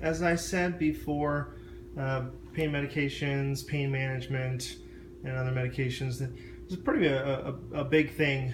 As I said before, pain medications, pain management, and other medications, there's pretty a big thing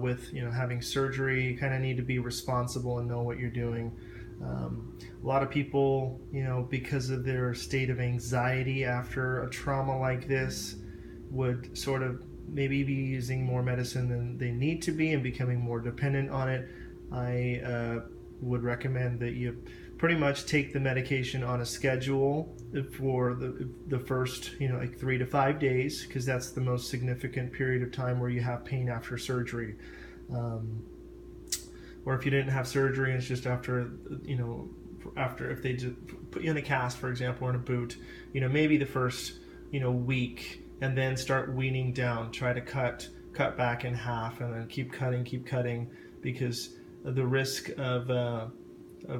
with having surgery. You kind of need to be responsible and know what you're doing. A lot of people, because of their state of anxiety after a trauma like this, would sort of maybe be using more medicine than they need to be and becoming more dependent on it. I would recommend that you pretty much take the medication on a schedule for the first, like 3 to 5 days, because that's the most significant period of time where you have pain after surgery. Or if you didn't have surgery and it's just after if they just put you in a cast, for example, or in a boot, maybe the first, week, and then start weaning down. Try to cut back in half, and then keep cutting, because the risk of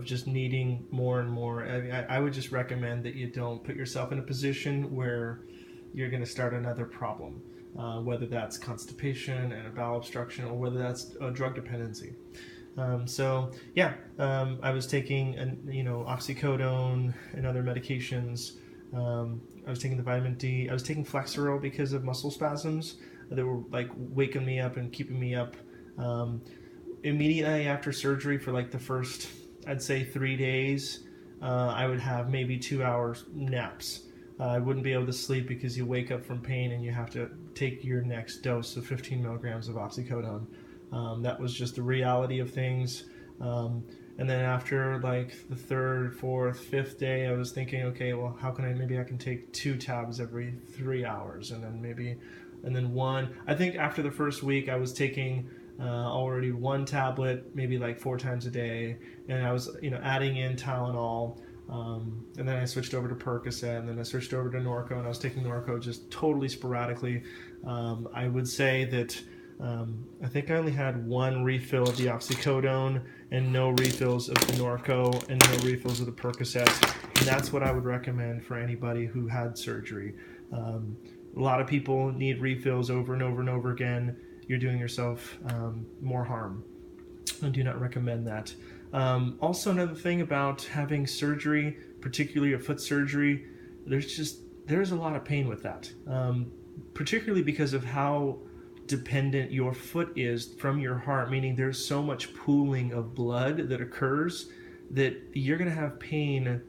just needing more and more. I would just recommend that you don't put yourself in a position where you're going to start another problem, whether that's constipation and a bowel obstruction, or whether that's a drug dependency. I was taking oxycodone and other medications. I was taking the vitamin D. I was taking Flexeril because of muscle spasms that were like waking me up and keeping me up. Immediately after surgery, for like the first, I'd say 3 days, I would have maybe 2 hours naps. I wouldn't be able to sleep because you wake up from pain and you have to take your next dose of 15 milligrams of oxycodone. That was just the reality of things. And then after like the 3rd, 4th, 5th day, I was thinking, okay, well, maybe I can take 2 tabs every 3 hours, and then one. I think after the first week, I was taking already 1 tablet, maybe like 4 times a day, and I was, adding in Tylenol, and then I switched over to Percocet, and then I switched over to Norco, and I was taking Norco just totally sporadically. I would say that I think I only had 1 refill of the oxycodone and no refills of the Norco and no refills of the Percocet. And that's what I would recommend for anybody who had surgery. A lot of people need refills over and over and over again. You're doing yourself more harm. I do not recommend that. Also, another thing about having surgery, particularly a foot surgery, there's a lot of pain with that, particularly because of how dependent your foot is from your heart, meaning there's so much pooling of blood that occurs that you're going to have pain.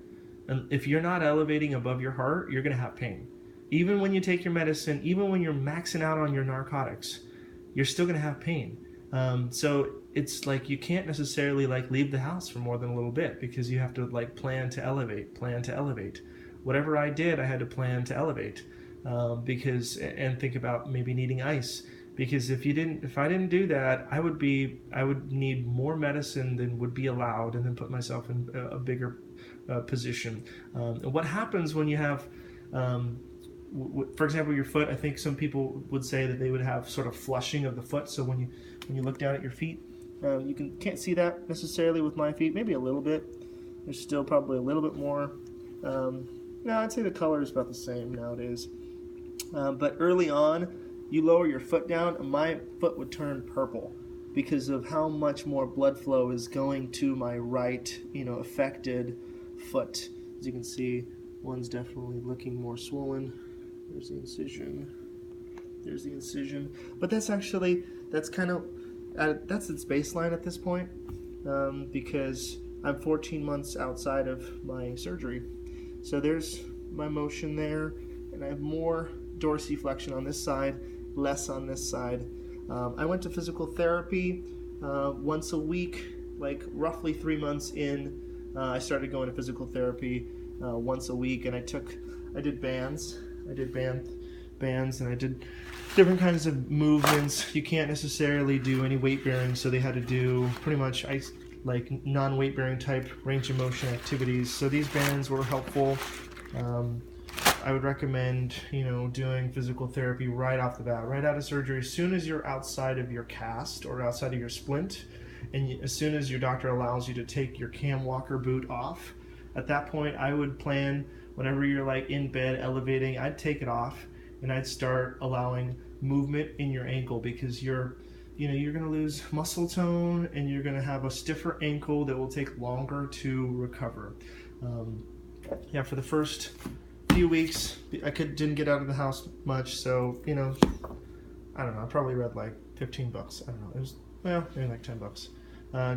And if you're not elevating above your heart, you're going to have pain. Even when you take your medicine, even when you're maxing out on your narcotics, you're still going to have pain. So it's like you can't necessarily like leave the house for more than a little bit, because you have to like plan to elevate. Whatever I did, I had to plan to elevate, and think about maybe needing ice. Because if I didn't do that, I would need more medicine than would be allowed, and then put myself in a bigger position. What happens when you have, for example, your foot? I think some people would say that they would have sort of flushing of the foot. So when you look down at your feet, you can't see that necessarily with my feet. Maybe a little bit. There's still probably a little bit more. No, I'd say the color is about the same nowadays. But early on, you lower your foot down, and my foot would turn purple because of how much more blood flow is going to my right, affected foot. As you can see, one's definitely looking more swollen. There's the incision. But that's its baseline at this point, because I'm 14 months outside of my surgery. So there's my motion there, and I have more dorsiflexion on this side, less on this side. I went to physical therapy once a week, like roughly 3 months in. I started going to physical therapy once a week, and I did bands. And I did different kinds of movements. You can't necessarily do any weight bearing, so they had to do pretty much like non-weight bearing type range of motion activities. So these bands were helpful. I would recommend, doing physical therapy right off the bat, right out of surgery, as soon as you're outside of your cast or outside of your splint, and as soon as your doctor allows you to take your cam walker boot off. At that point, I would plan, whenever you're like in bed elevating, I'd take it off and I'd start allowing movement in your ankle, because your you know, you're going to lose muscle tone and you're going to have a stiffer ankle that will take longer to recover. Yeah, for the first few weeks, didn't get out of the house much, so, you know, I don't know, I probably read like 15 books. I don't know, it was, well, maybe like 10 bucks.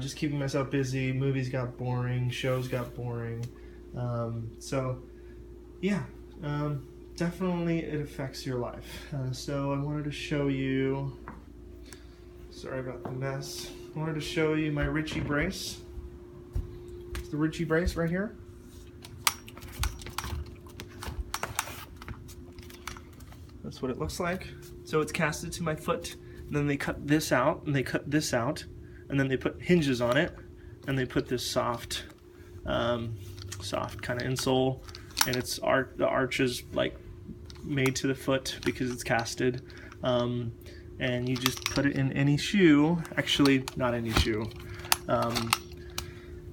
Just keeping myself busy. Movies got boring, shows got boring. So, yeah, definitely it affects your life. So I wanted to show you, sorry about the mess, I wanted to show you my Ricci Brace. It's the Ricci Brace right here. That's what it looks like. So it's casted to my foot, and then they cut this out, and they cut this out, and then they put hinges on it, and they put this soft kind of insole, and it's the arch is like made to the foot because it's casted, and you just put it in any shoe. Actually, not any shoe.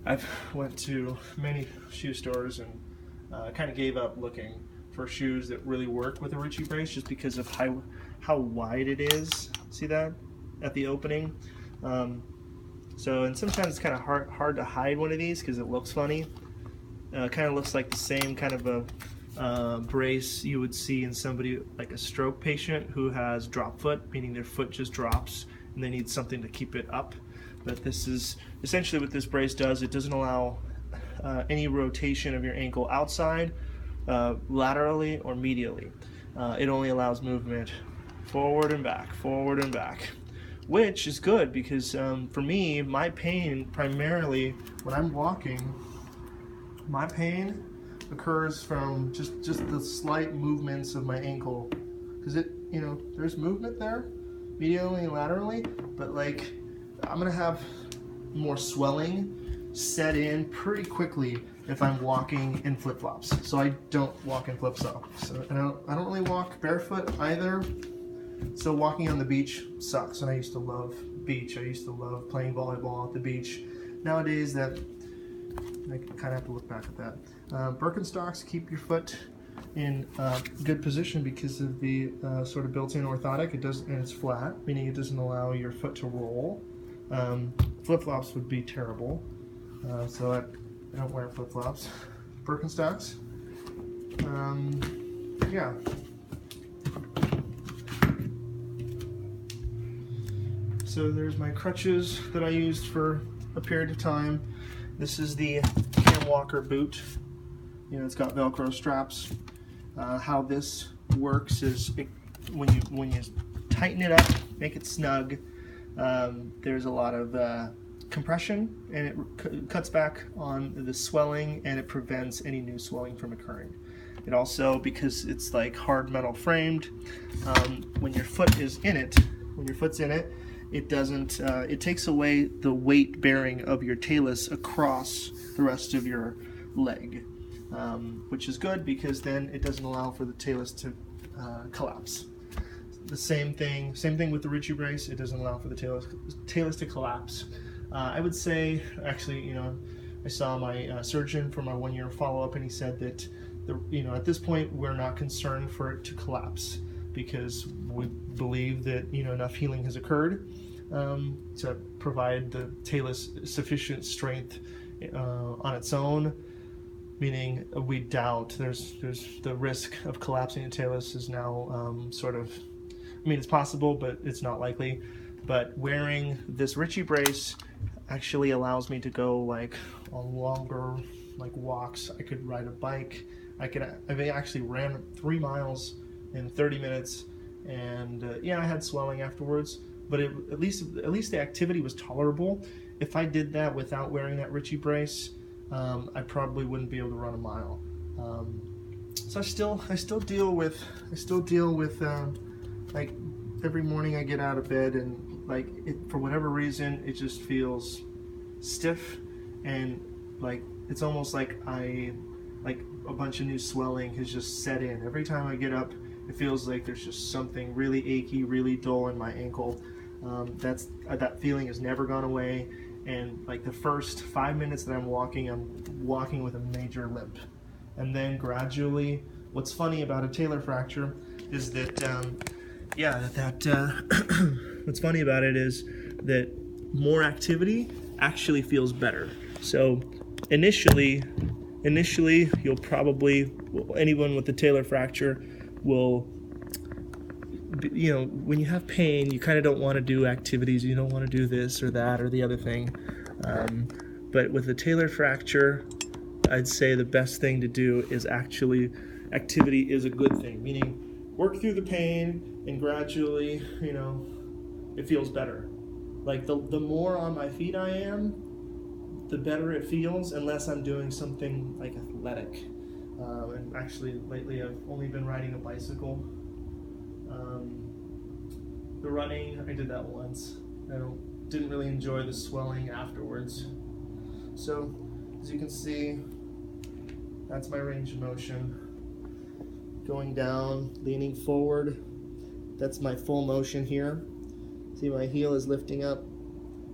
I've went to many shoe stores and kind of gave up looking for shoes that really work with a Ricci Brace just because of how wide it is. See that at the opening? And sometimes it's kind of hard to hide one of these because it looks funny. Kind of looks like the same kind of a brace you would see in somebody like a stroke patient who has drop foot, meaning their foot just drops and they need something to keep it up. But this is essentially what this brace does. It doesn't allow any rotation of your ankle outside, laterally or medially. It only allows movement forward and back, which is good because for me, my pain primarily when I'm walking, my pain occurs from just the slight movements of my ankle, because it, you know, there's movement there medially and laterally, but like I'm gonna have more swelling set in pretty quickly if I'm walking in flip-flops. So I don't walk in flip-flops. So I don't really walk barefoot either. So walking on the beach sucks, and I used to love beach. I used to love playing volleyball at the beach. Nowadays, that I kind of have to look back at that. Birkenstocks keep your foot in good position because of the sort of built-in orthotic. And it's flat, meaning it doesn't allow your foot to roll. Flip-flops would be terrible, so I don't wear flip-flops. Birkenstocks. Yeah. So there's my crutches that I used for a period of time. This is the Cam Walker boot. You know, it's got Velcro straps. How this works is when you tighten it up, make it snug, there's a lot of compression, and it cuts back on the swelling, and it prevents any new swelling from occurring. It also, because it's like hard metal framed, when your foot is in it, it doesn't, it takes away the weight bearing of your talus across the rest of your leg, which is good because then it doesn't allow for the talus to collapse. The same thing with the Ricci Brace. It doesn't allow for the talus to collapse. I would say, actually, you know, I saw my surgeon for my 1-year follow-up, and he said that, at this point, we're not concerned for it to collapse because we believe that, you know, enough healing has occurred to provide the talus sufficient strength on its own. Meaning, we doubt there's the risk of collapsing the talus is now sort of. I mean, it's possible, but it's not likely. But wearing this Ricci Brace actually allows me to go like on longer walks. I could ride a bike. I actually ran 3 miles in 30 minutes, and yeah, I had swelling afterwards. But at least the activity was tolerable. If I did that without wearing that Ricci Brace, I probably wouldn't be able to run a mile. So I still deal with like every morning I get out of bed and like for whatever reason it just feels stiff, and like it's almost like a bunch of new swelling has just set in. Every time I get up, it feels like there's just something really achy, really dull in my ankle. That feeling has never gone away, and like the first 5 minutes that I'm walking with a major limp, and then gradually, what's funny about a talar fracture is that what's funny about it is that more activity actually feels better. So initially you'll probably, anyone with a talar fracture will, you know, when you have pain, you kind of don't want to do activities. You don't want to do this or that or the other thing. But with a talar fracture, I'd say the best thing to do is actually, activity is a good thing, meaning work through the pain and gradually, you know, it feels better. Like the more on my feet I am, the better it feels, unless I'm doing something like athletic. And actually lately I've only been riding a bicycle. The running, I did that once. I didn't really enjoy the swelling afterwards. So as you can see, that's my range of motion. Going down, leaning forward, that's my full motion here. See, my heel is lifting up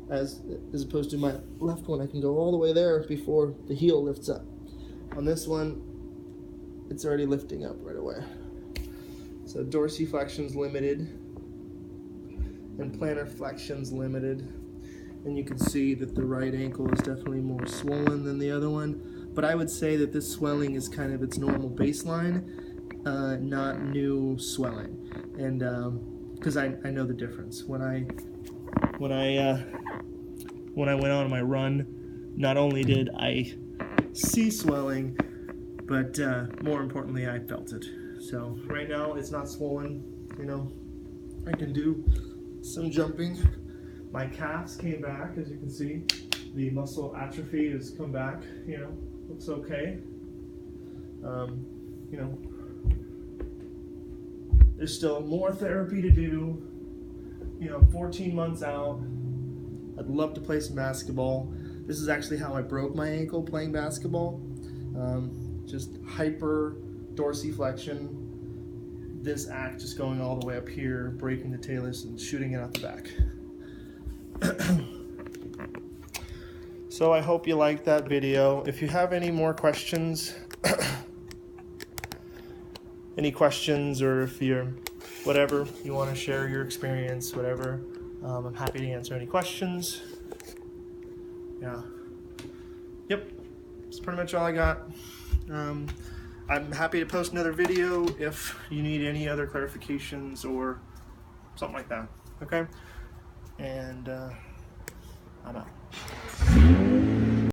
as opposed to my left one. I can go all the way there before the heel lifts up. On this one, it's already lifting up right away. So dorsiflexion's limited and plantar flexion's limited. And you can see that the right ankle is definitely more swollen than the other one. But I would say that this swelling is kind of its normal baseline, not new swelling. And because I know the difference. When I went on my run, not only did I see swelling, but more importantly, I felt it. So right now it's not swollen. You know, I can do some jumping. My calves came back, as you can see. The muscle atrophy has come back. You know, looks okay. You know, there's still more therapy to do. You know, 14 months out. I'd love to play some basketball. This is actually how I broke my ankle playing basketball. Just hyper dorsiflexion. This act just going all the way up here, breaking the talus and shooting it out the back. So I hope you liked that video. If you have any more questions, or if you're whatever you want to share your experience, whatever, I'm happy to answer any questions. Yeah. Yep. That's pretty much all I got. I'm happy to post another video if you need any other clarifications or something like that. Okay? And I'm out.